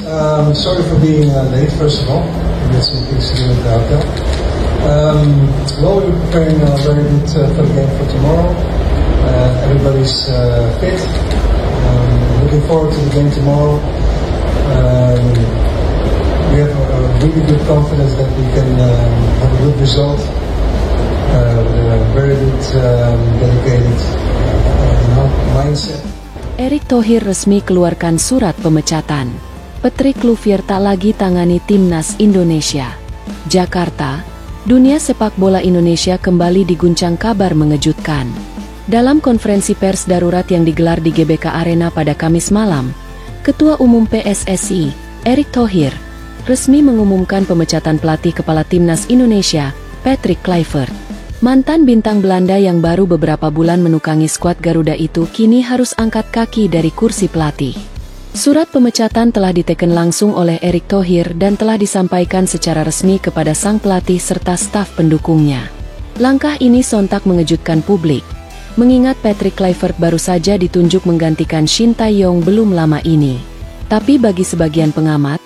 Sorry for being late, first of all. We had some things to do at the hotel. Well, we're preparing very good for the game for tomorrow. Everybody's fit. Looking forward to the game tomorrow. We have a really good confidence that we can have a good result. With a very good, dedicated mindset. Erick Thohir resmi keluarkan surat pemecatan. Patrick Kluivert tak lagi tangani timnas Indonesia. Jakarta, dunia sepak bola Indonesia kembali diguncang kabar mengejutkan. Dalam konferensi pers darurat yang digelar di GBK Arena pada Kamis malam, Ketua Umum PSSI, Erick Thohir, resmi mengumumkan pemecatan pelatih kepala timnas Indonesia, Patrick Kluivert. Mantan bintang Belanda yang baru beberapa bulan menukangi skuad Garuda itu kini harus angkat kaki dari kursi pelatih. Surat pemecatan telah diteken langsung oleh Erick Thohir dan telah disampaikan secara resmi kepada sang pelatih serta staf pendukungnya. Langkah ini sontak mengejutkan publik, mengingat Patrick Kluivert baru saja ditunjuk menggantikan Shin Tae-yong belum lama ini. Tapi bagi sebagian pengamat,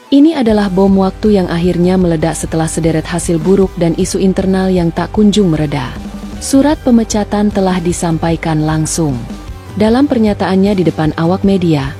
ini adalah bom waktu yang akhirnya meledak setelah sederet hasil buruk dan isu internal yang tak kunjung mereda. Surat pemecatan telah disampaikan langsung. Dalam pernyataannya di depan awak media,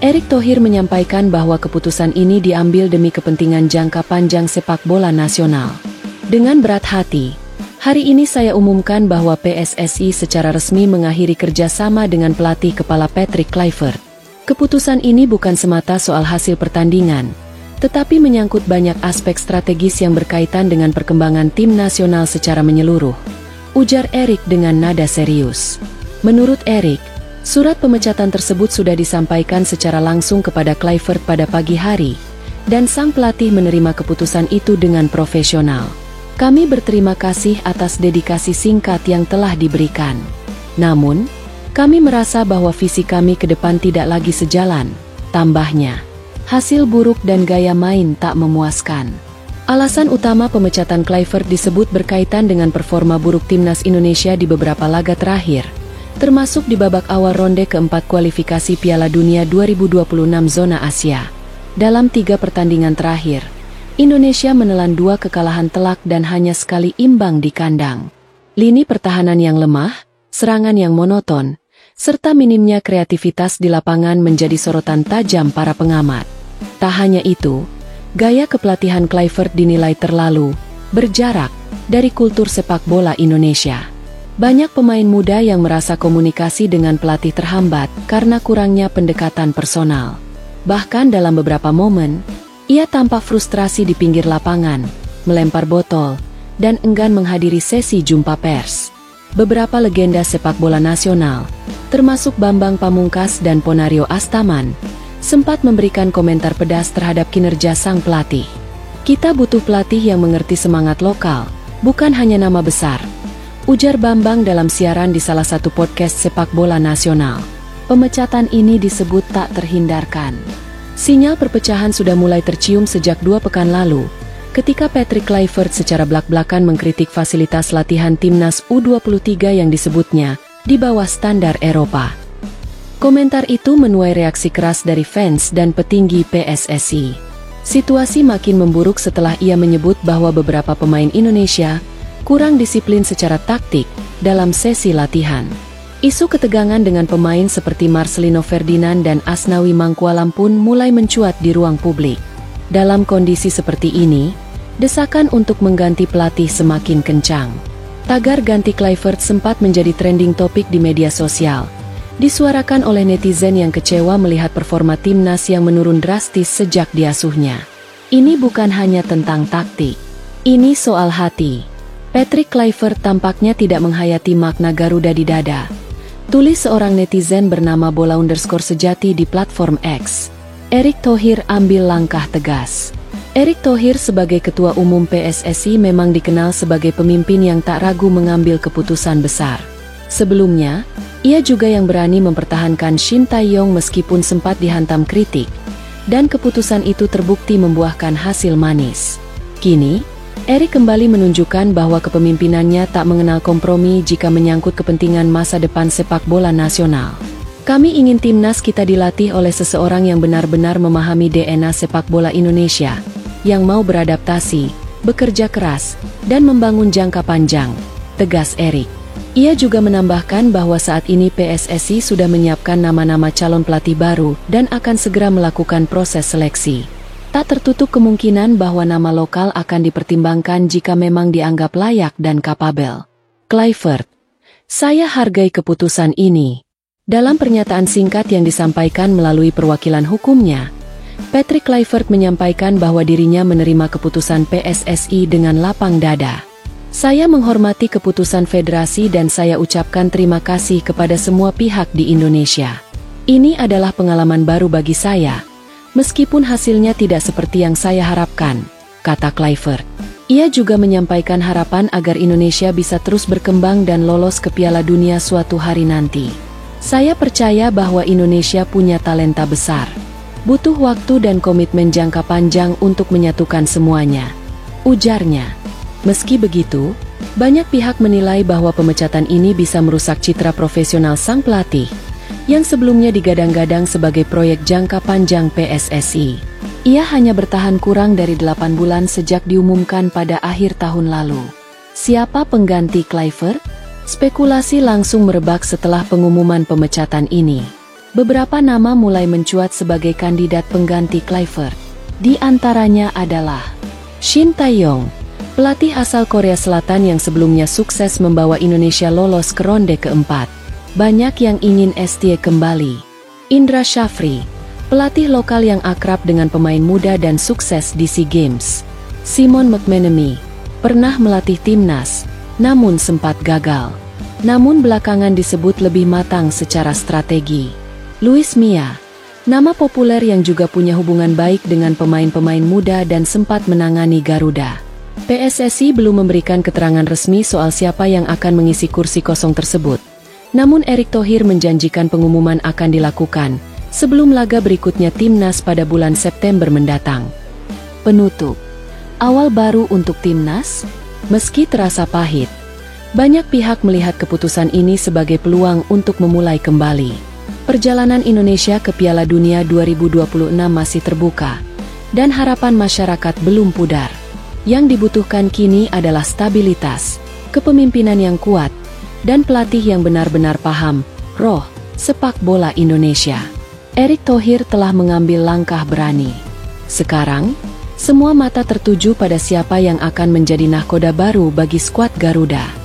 Erick Thohir menyampaikan bahwa keputusan ini diambil demi kepentingan jangka panjang sepak bola nasional. Dengan berat hati, hari ini saya umumkan bahwa PSSI secara resmi mengakhiri kerjasama dengan pelatih kepala Patrick Kluivert. Keputusan ini bukan semata soal hasil pertandingan, tetapi menyangkut banyak aspek strategis yang berkaitan dengan perkembangan tim nasional secara menyeluruh, ujar Erick dengan nada serius. Menurut Erick, surat pemecatan tersebut sudah disampaikan secara langsung kepada Kluivert pada pagi hari, dan sang pelatih menerima keputusan itu dengan profesional. Kami berterima kasih atas dedikasi singkat yang telah diberikan. Namun, kami merasa bahwa visi kami ke depan tidak lagi sejalan, tambahnya. Hasil buruk dan gaya main tak memuaskan. Alasan utama pemecatan Kluivert disebut berkaitan dengan performa buruk timnas Indonesia di beberapa laga terakhir, termasuk di babak awal ronde keempat kualifikasi Piala Dunia 2026 zona Asia. Dalam 3 pertandingan terakhir, Indonesia menelan 2 kekalahan telak dan hanya sekali imbang di kandang. Lini pertahanan yang lemah, serangan yang monoton, serta minimnya kreativitas di lapangan menjadi sorotan tajam para pengamat. Tak hanya itu, gaya kepelatihan Kluivert dinilai terlalu berjarak dari kultur sepak bola Indonesia. Banyak pemain muda yang merasa komunikasi dengan pelatih terhambat karena kurangnya pendekatan personal. Bahkan dalam beberapa momen, ia tampak frustrasi di pinggir lapangan, melempar botol, dan enggan menghadiri sesi jumpa pers. Beberapa legenda sepak bola nasional, termasuk Bambang Pamungkas dan Ponario Astaman, sempat memberikan komentar pedas terhadap kinerja sang pelatih. Kita butuh pelatih yang mengerti semangat lokal, bukan hanya nama besar, ujar Bambang dalam siaran di salah satu podcast sepak bola nasional. Pemecatan ini disebut tak terhindarkan. Sinyal perpecahan sudah mulai tercium sejak 2 pekan lalu, ketika Patrick Kluivert secara blak-blakan mengkritik fasilitas latihan timnas U23 yang disebutnya di bawah standar Eropa. Komentar itu menuai reaksi keras dari fans dan petinggi PSSI. Situasi makin memburuk setelah ia menyebut bahwa beberapa pemain Indonesia kurang disiplin secara taktik dalam sesi latihan. Isu ketegangan dengan pemain seperti Marcelino Ferdinand dan Asnawi Mangkualam pun mulai mencuat di ruang publik. Dalam kondisi seperti ini, desakan untuk mengganti pelatih semakin kencang. Tagar ganti Kluivert sempat menjadi trending topik di media sosial, disuarakan oleh netizen yang kecewa melihat performa timnas yang menurun drastis sejak diasuhnya. Ini bukan hanya tentang taktik, ini soal hati. Patrick Kluivert tampaknya tidak menghayati makna Garuda di dada, tulis seorang netizen bernama bola_sejati di platform X. Erick Thohir ambil langkah tegas. Erick Thohir sebagai Ketua Umum PSSI memang dikenal sebagai pemimpin yang tak ragu mengambil keputusan besar. Sebelumnya, ia juga yang berani mempertahankan Shin Tae-yong meskipun sempat dihantam kritik, dan keputusan itu terbukti membuahkan hasil manis. Kini, Erick kembali menunjukkan bahwa kepemimpinannya tak mengenal kompromi jika menyangkut kepentingan masa depan sepak bola nasional. Kami ingin timnas kita dilatih oleh seseorang yang benar-benar memahami DNA sepak bola Indonesia, yang mau beradaptasi, bekerja keras, dan membangun jangka panjang, tegas Erik. Ia juga menambahkan bahwa saat ini PSSI sudah menyiapkan nama-nama calon pelatih baru dan akan segera melakukan proses seleksi. Tak tertutup kemungkinan bahwa nama lokal akan dipertimbangkan jika memang dianggap layak dan kapabel. Kluivert, saya hargai keputusan ini. Dalam pernyataan singkat yang disampaikan melalui perwakilan hukumnya, Patrick Kluivert menyampaikan bahwa dirinya menerima keputusan PSSI dengan lapang dada. Saya menghormati keputusan federasi dan saya ucapkan terima kasih kepada semua pihak di Indonesia. Ini adalah pengalaman baru bagi saya, meskipun hasilnya tidak seperti yang saya harapkan, kata Kluivert. Ia juga menyampaikan harapan agar Indonesia bisa terus berkembang dan lolos ke Piala Dunia suatu hari nanti. Saya percaya bahwa Indonesia punya talenta besar. Butuh waktu dan komitmen jangka panjang untuk menyatukan semuanya, ujarnya. Meski begitu, banyak pihak menilai bahwa pemecatan ini bisa merusak citra profesional sang pelatih, yang sebelumnya digadang-gadang sebagai proyek jangka panjang PSSI. Ia hanya bertahan kurang dari 8 bulan sejak diumumkan pada akhir tahun lalu. Siapa pengganti Kluivert? Spekulasi langsung merebak setelah pengumuman pemecatan ini. Beberapa nama mulai mencuat sebagai kandidat pengganti Kluivert. Di antaranya adalah Shin Tae-yong, pelatih asal Korea Selatan yang sebelumnya sukses membawa Indonesia lolos ke ronde keempat. Banyak yang ingin ST kembali. Indra Shafri, pelatih lokal yang akrab dengan pemain muda dan sukses di SEA Games. Simon McManamy, pernah melatih timnas, namun sempat gagal. Namun belakangan disebut lebih matang secara strategi. Luis Mia, nama populer yang juga punya hubungan baik dengan pemain-pemain muda dan sempat menangani Garuda. PSSI belum memberikan keterangan resmi soal siapa yang akan mengisi kursi kosong tersebut. Namun Erick Thohir menjanjikan pengumuman akan dilakukan sebelum laga berikutnya timnas pada bulan September mendatang. Penutup. Awal baru untuk timnas? Meski terasa pahit, banyak pihak melihat keputusan ini sebagai peluang untuk memulai kembali. Perjalanan Indonesia ke Piala Dunia 2026 masih terbuka, dan harapan masyarakat belum pudar. Yang dibutuhkan kini adalah stabilitas, kepemimpinan yang kuat, dan pelatih yang benar-benar paham roh sepak bola Indonesia. Erick Thohir telah mengambil langkah berani. Sekarang, semua mata tertuju pada siapa yang akan menjadi nahkoda baru bagi skuad Garuda.